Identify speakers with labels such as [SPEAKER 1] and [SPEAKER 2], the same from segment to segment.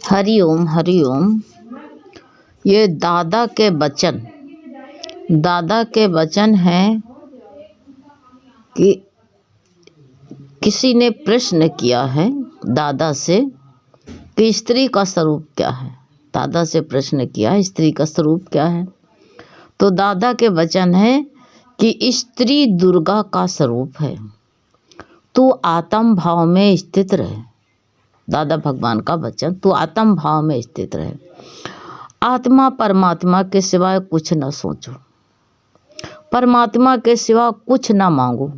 [SPEAKER 1] हरिओम हरिओम। ये दादा के वचन हैं कि किसी ने प्रश्न किया है दादा से कि स्त्री का स्वरूप क्या है। दादा से प्रश्न किया स्त्री का स्वरूप क्या है, तो दादा के वचन है कि स्त्री दुर्गा का स्वरूप है। तू आत्म भाव में स्थित रहे। दादा भगवान का वचन, तू आत्म भाव में स्थित रहे। आत्मा परमात्मा के सिवाय कुछ न सोचो, परमात्मा के सिवा कुछ न मांगो।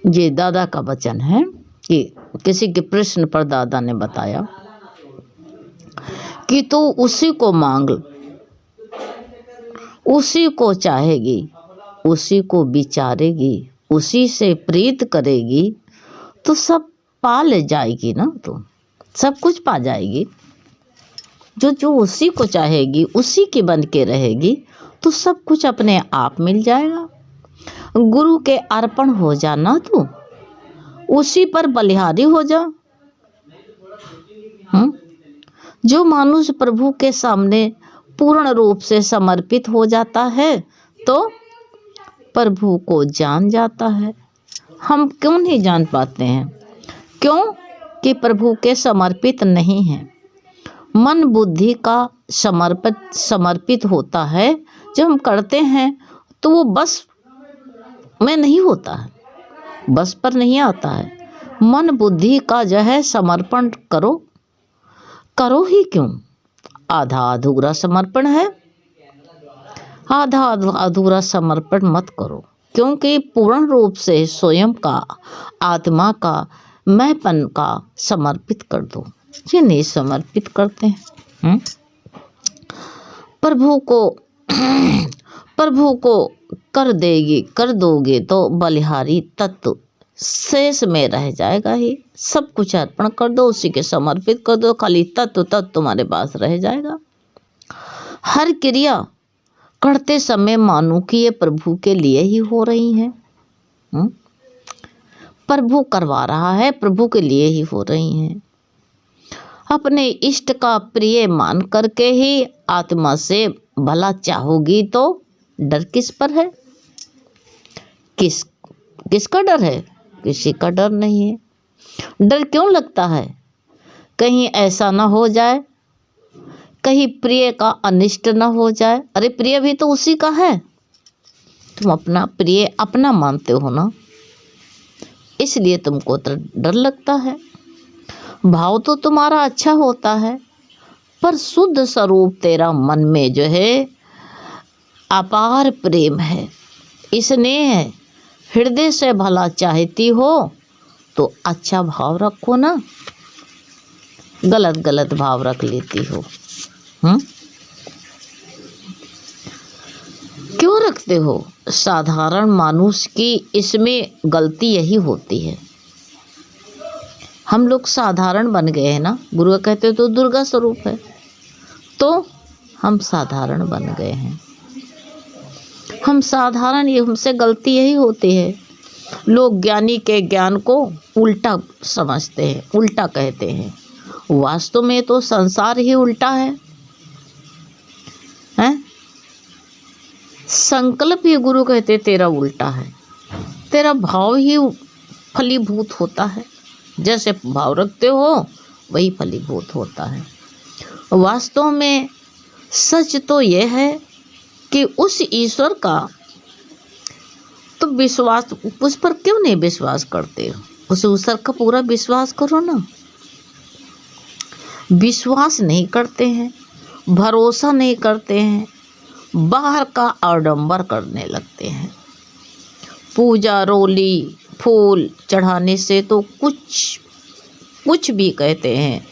[SPEAKER 1] ये दादा का वचन है कि किसी के प्रश्न पर दादा ने बताया कि तू उसी को मांग, उसी को चाहेगी, उसी को विचारेगी, उसी से प्रीत करेगी तो सब पा ले जाएगी ना। तो सब कुछ पा जाएगी। जो उसी को चाहेगी, उसी की बन के रहेगी तो सब कुछ अपने आप मिल जाएगा। गुरु के अर्पण हो जाना, तू उसी पर बलिहारी हो जा। जो मानुष प्रभु के सामने पूर्ण रूप से समर्पित हो जाता है तो प्रभु को जान जाता है। हम क्यों नहीं जान पाते हैं? क्यों कि प्रभु के समर्पित नहीं हैं। मन बुद्धि का समर्पित होता है। जब हम करते हैं तो वो बस में नहीं होता है, बस पर नहीं आता है। मन बुद्धि का जो है समर्पण करो ही क्यों? आधा अधूरा समर्पण है। आधा अधूरा समर्पण मत करो, क्योंकि पूर्ण रूप से स्वयं का, आत्मा का, मैंपन का समर्पित कर दो। ये नहीं समर्पित करते हैं। प्रभु को कर दोगे तो बलिहारी तत्व शेष में रह जाएगा ही। सब कुछ अर्पण कर दो, उसी के समर्पित कर दो, खाली तत्व तुम्हारे पास रह जाएगा। हर क्रिया करते समय मानो कि ये प्रभु के लिए ही हो रही है। प्रभु करवा रहा है, प्रभु के लिए ही हो रही हैं। अपने इष्ट का प्रिय मान करके ही आत्मा से भला चाहोगी तो डर किस पर है? किसका डर है? किसी का डर नहीं है। डर क्यों लगता है? कहीं ऐसा ना हो जाए, कहीं प्रिय का अनिष्ट ना हो जाए। अरे प्रिय भी तो उसी का है। तुम अपना प्रिय अपना मानते हो ना, इसलिए तुमको डर लगता है। भाव तो तुम्हारा अच्छा होता है, पर शुद्ध स्वरूप तेरा मन में जो है अपार प्रेम है, स्नेह है, हृदय से भला चाहती हो तो अच्छा भाव रखो ना। गलत भाव रख लेती हो। क्यों रखते हो? साधारण मानुष की इसमें गलती यही होती है। हम लोग साधारण बन गए हैं ना। गुरु कहते तो दुर्गा स्वरूप है, तो हम साधारण बन गए हैं। हम साधारण, ये हमसे गलती यही होती है। लोग ज्ञानी के ज्ञान को उल्टा समझते हैं, उल्टा कहते हैं। वास्तव में तो संसार ही उल्टा है। संकल्प ही गुरु कहते तेरा उल्टा है। तेरा भाव ही फलीभूत होता है। जैसे भाव रखते हो वही फलीभूत होता है। वास्तव में सच तो यह है कि उस ईश्वर का तो विश्वास, उस पर क्यों नहीं विश्वास करते हो? उस ईश्वर का पूरा विश्वास करो ना। विश्वास नहीं करते हैं, भरोसा नहीं करते हैं, बाहर का आडंबर करने लगते हैं। पूजा रोली फूल चढ़ाने से तो कुछ भी कहते हैं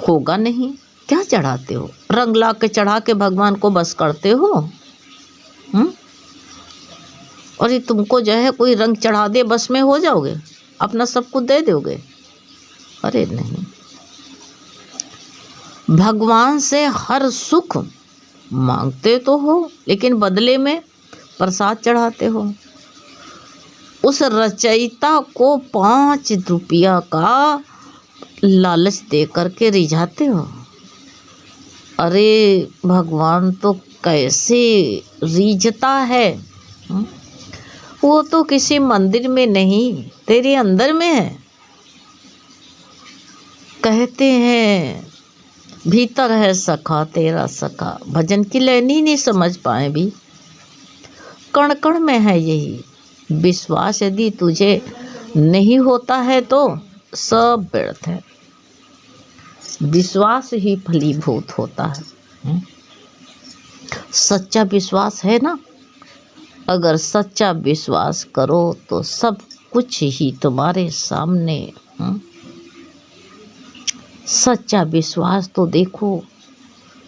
[SPEAKER 1] होगा नहीं। क्या चढ़ाते हो? रंग ला के चढ़ा के भगवान को बस करते हो? और ये तुमको जो है कोई रंग चढ़ा दे बस में हो जाओगे, अपना सब कुछ दे दोगे? अरे नहीं। भगवान से हर सुख मांगते तो हो, लेकिन बदले में प्रसाद चढ़ाते हो। उस रचयिता को 5 रुपया का लालच दे करके रिझाते हो। अरे भगवान तो कैसे रीझता है। हुँ? वो तो किसी मंदिर में नहीं, तेरे अंदर में है। कहते हैं भीतर है सखा तेरा सखा, भजन की लाइन नहीं समझ पाए भी। कण कण में है यही विश्वास, यदि तुझे नहीं होता है तो सब व्यर्थ है। विश्वास ही फलीभूत होता है। सच्चा विश्वास है ना, अगर सच्चा विश्वास करो तो सब कुछ ही तुम्हारे सामने। सच्चा विश्वास तो देखो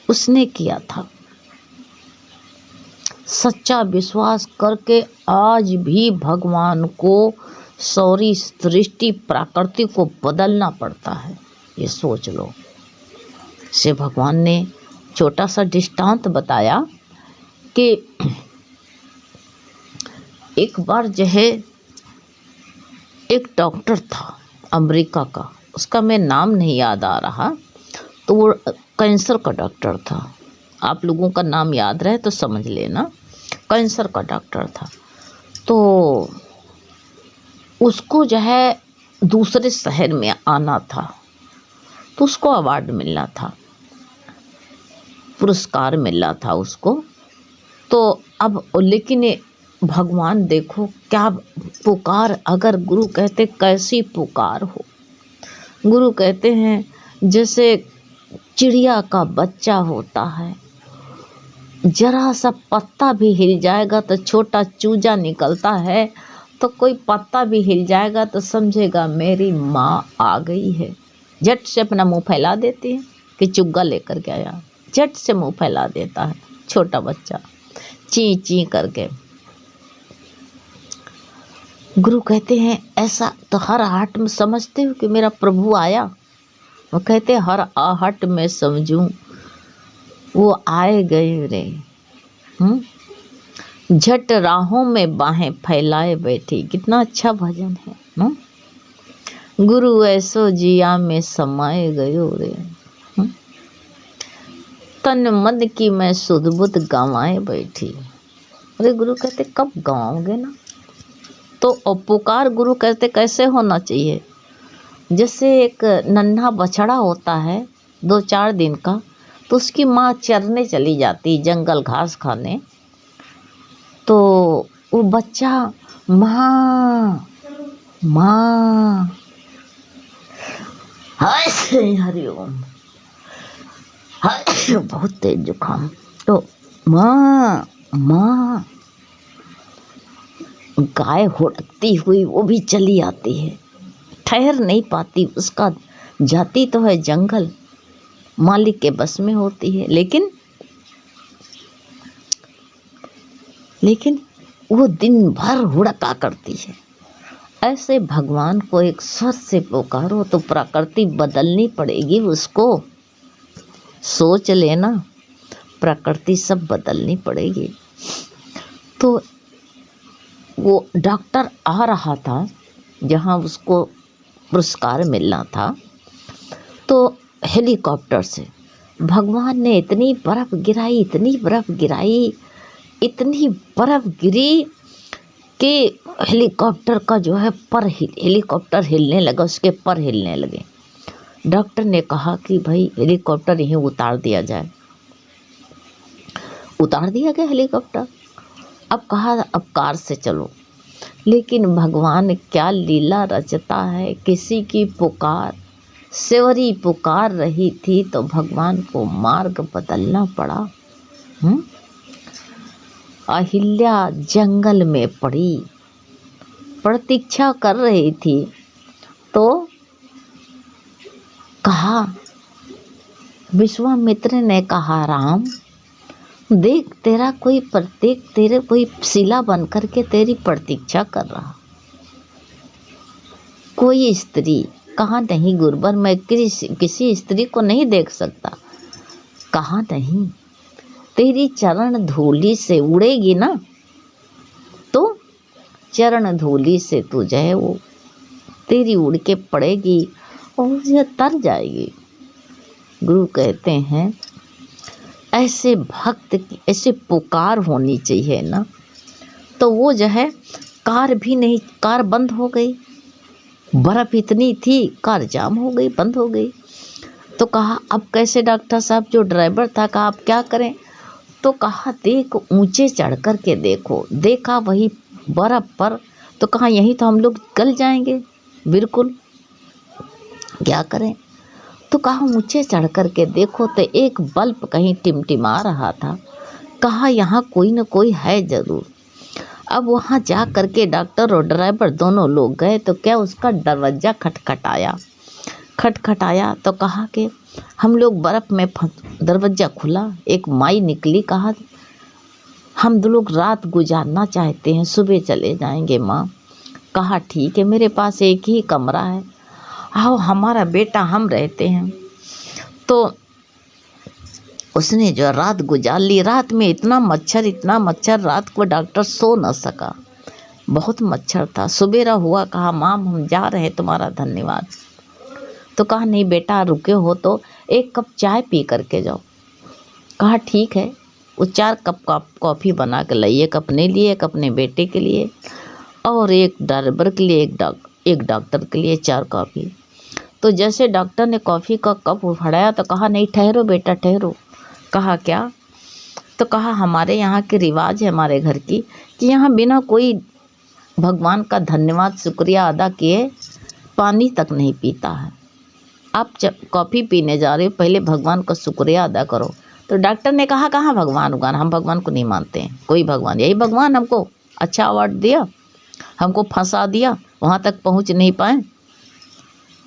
[SPEAKER 1] उसने किया था। सच्चा विश्वास करके आज भी भगवान को सौरी सृष्टि प्रकृति को बदलना पड़ता है, ये सोच लो। से भगवान ने छोटा सा दृष्टांत बताया कि एक बार जो है एक डॉक्टर था अमेरिका का, उसका मैं नाम नहीं याद आ रहा, तो वो कैंसर का डॉक्टर था। आप लोगों का नाम याद रहे तो समझ लेना। कैंसर का डॉक्टर था, तो उसको जो है दूसरे शहर में आना था, तो उसको अवार्ड मिलना था, पुरस्कार मिलना था उसको। तो अब लेकिन भगवान देखो क्या पुकार, अगर गुरु कहते कैसी पुकार हो। गुरु कहते हैं जैसे चिड़िया का बच्चा होता है, जरा सा पत्ता भी हिल जाएगा तो छोटा चूजा निकलता है, तो कोई पत्ता भी हिल जाएगा तो समझेगा मेरी माँ आ गई है। झट से अपना मुंह फैला देती है कि चुग्गा लेकर के आया, झट से मुंह फैला देता है छोटा बच्चा ची ची करके। गुरु कहते हैं ऐसा तो हर आहट में समझते हो कि मेरा प्रभु आया। वो कहते हर आहट में समझूं वो आए गए रे। झट राहों में बाहें फैलाए बैठी, कितना अच्छा भजन है ना। गुरु ऐसो जिया में समाये गयो रे। तन मन की मैं सुध बुध गंवाए बैठी। अरे गुरु कहते कब गंवाओगे ना। तो पुकार गुरु कहते कैसे होना चाहिए, जैसे एक नन्हा बछड़ा होता है 2-4 दिन का, तो उसकी माँ चरने चली जाती जंगल घास खाने, तो वो बच्चा माँ माँ हाय हरिओम हाय बहुत तेज जुकाम, तो माँ माँ गाय हुड़कती हुई वो भी चली आती है, ठहर नहीं पाती। उसका जाती तो है जंगल, मालिक के बस में होती है, लेकिन वो दिन भर हुड़का करती है। ऐसे भगवान को एक स्वर से पुकारो तो प्रकृति बदलनी पड़ेगी उसको। सोच लेना, प्रकृति सब बदलनी पड़ेगी। तो वो डॉक्टर आ रहा था जहाँ उसको पुरस्कार मिलना था, तो हेलीकॉप्टर से भगवान ने इतनी बर्फ़ गिराई, इतनी बर्फ़ गिराई, इतनी बर्फ़ गिरी कि हेलीकॉप्टर का जो है हेलीकॉप्टर हिलने लगा, उसके पर हिलने लगे। डॉक्टर ने कहा कि भाई हेलीकॉप्टर यहीं उतार दिया जाए। उतार दिया गया हेलीकॉप्टर। अब कहा अब कार से चलो, लेकिन भगवान क्या लीला रचता है। किसी की पुकार सेवरी पुकार रही थी तो भगवान को मार्ग बदलना पड़ा। अहिल्या जंगल में पड़ी, प्रतीक्षा कर रही थी, तो कहा विश्वामित्र ने कहा राम देख तेरा कोई प्रत्येक तेरे कोई शिला बन करके तेरी प्रतीक्षा कर रहा। कोई स्त्री कहाँ नहीं गुरुवर, मैं किसी स्त्री को नहीं देख सकता। कहाँ नहीं, तेरी चरण धूलि से उड़ेगी ना, तो चरण धूलि से तू जो है वो तेरी उड़ के पड़ेगी और यह तर जाएगी। गुरु कहते हैं ऐसे भक्त की ऐसे पुकार होनी चाहिए ना, तो वो जो है कार भी नहीं, कार बंद हो गई, बर्फ इतनी थी, कार जाम हो गई, बंद हो गई। तो कहा अब कैसे डॉक्टर साहब? जो ड्राइवर था कहा अब क्या करें? तो कहा देख ऊंचे चढ़ कर के देखो। देखा वही बर्फ पर, तो कहा यहीं तो हम लोग गल जाएंगे बिल्कुल, क्या करें? तो कहा ऊंचे चढ़ कर के देखो तो एक बल्ब कहीं टिमटिमा रहा था। कहा यहाँ कोई न कोई है जरूर। अब वहाँ जा कर के डॉक्टर और ड्राइवर दोनों लोग गए तो क्या उसका दरवाज़ा खटखटाया तो कहा कि हम लोग बर्फ़ में दरवाज़ा खुला, एक माई निकली, कहा हम दो लोग रात गुजारना चाहते हैं, सुबह चले जाएंगे माँ। कहा ठीक है, मेरे पास एक ही कमरा है, आओ हमारा बेटा हम रहते हैं। तो उसने जो रात गुजार ली। रात में इतना मच्छर, रात को डॉक्टर सो न सका, बहुत मच्छर था। सुबेरा हुआ, कहा माम हम जा रहे हैं, तुम्हारा धन्यवाद। तो कहा नहीं बेटा रुके हो तो एक कप चाय पी करके जाओ। कहा ठीक है। वो 4 कप कॉफ़ी बना के लाई, एक अपने लिए, एक अपने बेटे के लिए और एक ड्राइवर के लिए, एक डॉक्टर के लिए 4 कॉफ़ी। तो जैसे डॉक्टर ने कॉफ़ी का कप उठाया तो कहा नहीं ठहरो बेटा ठहरो। कहा क्या? तो कहा हमारे यहाँ के रिवाज है, हमारे घर की, कि यहाँ बिना कोई भगवान का धन्यवाद शुक्रिया अदा किए पानी तक नहीं पीता है। आप जब कॉफ़ी पीने जा रहे हो पहले भगवान का शुक्रिया अदा करो। तो डॉक्टर ने कहा कहाँ भगवान, हम भगवान को नहीं मानते हैं, कोई भगवान, यही भगवान हमको अच्छा अवार्ड दिया, हमको फंसा दिया, वहाँ तक पहुँच नहीं पाए,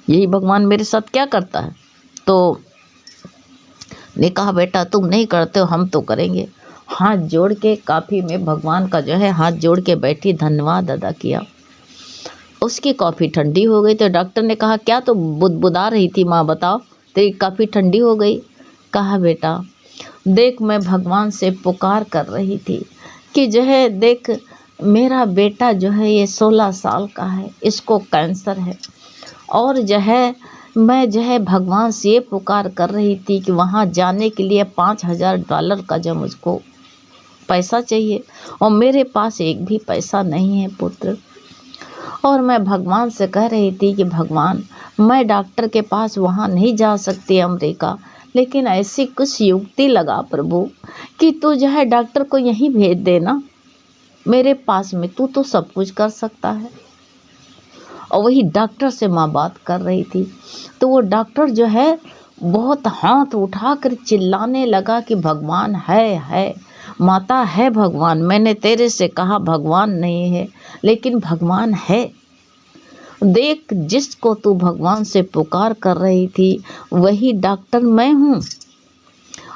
[SPEAKER 1] यही भगवान मेरे साथ क्या करता है? तो ने कहा बेटा तुम नहीं करते हो, हम तो करेंगे। हाथ जोड़ के कॉफ़ी में भगवान का जो है हाथ जोड़ के बैठी, धन्यवाद अदा किया। उसकी कॉफ़ी ठंडी हो गई। तो डॉक्टर ने कहा क्या तो बुदबुदा रही थी माँ, बताओ तेरी कॉफ़ी ठंडी हो गई? कहा बेटा देख मैं भगवान से पुकार कर रही थी कि जो है देख मेरा बेटा जो है ये 16 साल का है, इसको कैंसर है, और जो है मैं जो है भगवान से ये पुकार कर रही थी कि वहाँ जाने के लिए $5000 का जो मुझको पैसा चाहिए, और मेरे पास एक भी पैसा नहीं है पुत्र। और मैं भगवान से कह रही थी कि भगवान मैं डॉक्टर के पास वहाँ नहीं जा सकती अमेरिका, लेकिन ऐसी कुछ युक्ति लगा प्रभु कि तू जो है डॉक्टर को यहीं भेज देना मेरे पास में, तू तो सब कुछ कर सकता है। और वही डॉक्टर से माँ बात कर रही थी। तो वो डॉक्टर जो है बहुत हाथ उठाकर चिल्लाने लगा कि भगवान है, माता है भगवान, मैंने तेरे से कहा भगवान नहीं है, लेकिन भगवान है। देख जिसको तू भगवान से पुकार कर रही थी वही डॉक्टर मैं हूँ,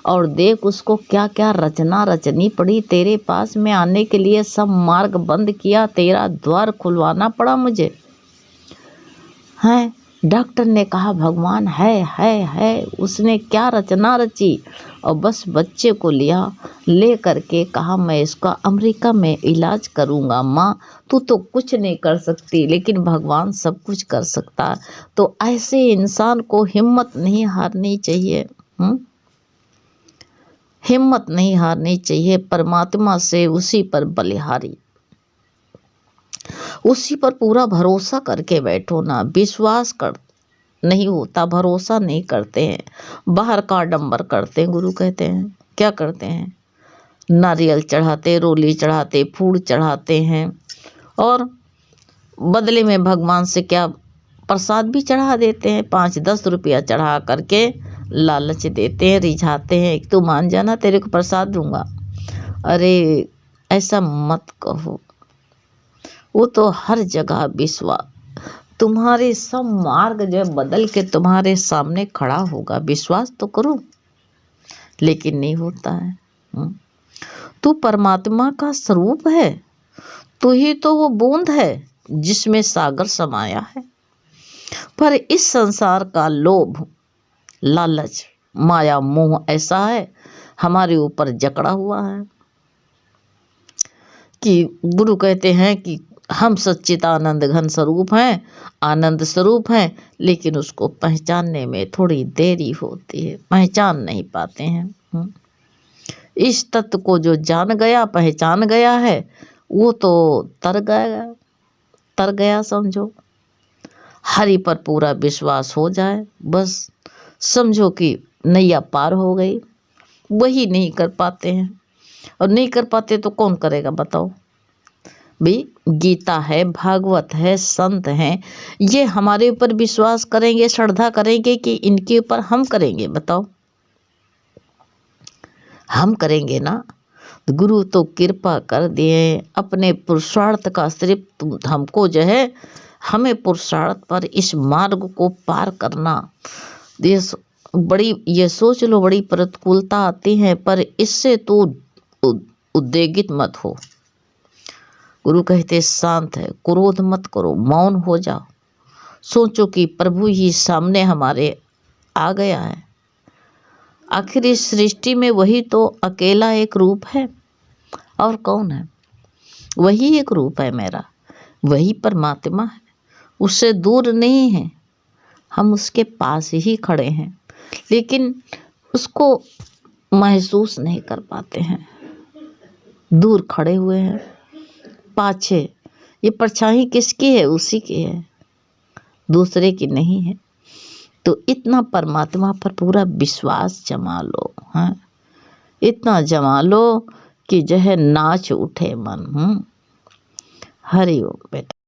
[SPEAKER 1] और देख उसको क्या क्या रचना रचनी पड़ी तेरे पास में आने के लिए, सब मार्ग बंद किया, तेरा द्वार खुलवाना पड़ा मुझे। हैं डॉक्टर ने कहा भगवान है, उसने क्या रचना रची, और बस बच्चे को ले करके कहा मैं इसका अमेरिका में इलाज करूँगा। माँ तू तो कुछ नहीं कर सकती, लेकिन भगवान सब कुछ कर सकता है। तो ऐसे इंसान को हिम्मत नहीं हारनी चाहिए, हिम्मत नहीं हारनी चाहिए। परमात्मा से उसी पर बलिहारी, उसी पर पूरा भरोसा करके बैठो ना। विश्वास कर नहीं होता, भरोसा नहीं करते हैं, बाहर का आडंबर करते हैं। गुरु कहते हैं क्या करते हैं, नारियल चढ़ाते, रोली चढ़ाते, फूल चढ़ाते हैं, और बदले में भगवान से क्या प्रसाद भी चढ़ा देते हैं, 5-10 रुपया चढ़ा करके लालच देते हैं, रिझाते हैं, एक तो मान जाना तेरे को प्रसाद दूंगा। अरे ऐसा मत कहो, वो तो हर जगह विश्वास, तुम्हारे सब मार्ग जो बदल के तुम्हारे सामने खड़ा होगा, विश्वास तो करो, लेकिन नहीं होता है। तू परमात्मा का स्वरूप है, तू ही तो वो बूंद है जिसमें सागर समाया है, पर इस संसार का लोभ, लालच, माया, मोह ऐसा है हमारे ऊपर जकड़ा हुआ है कि गुरु कहते हैं कि हम सच्चिदानंद घन स्वरूप हैं, आनंद स्वरूप हैं, लेकिन उसको पहचानने में थोड़ी देरी होती है, पहचान नहीं पाते हैं। इस तत्व को जो जान गया, पहचान गया है, वो तो तर गया समझो। हरि पर पूरा विश्वास हो जाए, बस समझो कि नैया पार हो गई। वही नहीं कर पाते हैं, और नहीं कर पाते तो कौन करेगा बताओ। भी गीता है, भागवत है, संत हैं, ये हमारे ऊपर विश्वास करेंगे, श्रद्धा करेंगे कि इनके ऊपर हम करेंगे बताओ। हम करेंगे ना। गुरु तो कृपा कर दिए, अपने पुरुषार्थ का सिर्फ हमको जो है, हमें पुरुषार्थ पर इस मार्ग को पार करना। ये सोच लो बड़ी प्रतिकूलता आती है, पर इससे तो उद्वेगित मत हो। गुरु कहते शांत है, क्रोध मत करो, मौन हो जाओ, सोचो कि प्रभु ही सामने हमारे आ गया है। आखिर इस सृष्टि में वही तो अकेला एक रूप है, और कौन है? वही एक रूप है मेरा, वही परमात्मा है, उससे दूर नहीं है। हम उसके पास ही खड़े हैं, लेकिन उसको महसूस नहीं कर पाते हैं, दूर खड़े हुए हैं पाछे। ये परछाई किसकी है? उसी की है, दूसरे की नहीं है। तो इतना परमात्मा पर पूरा विश्वास जमा लो, हाँ, इतना जमा लो कि जो है नाच उठे मन। हरि ओम बेटा।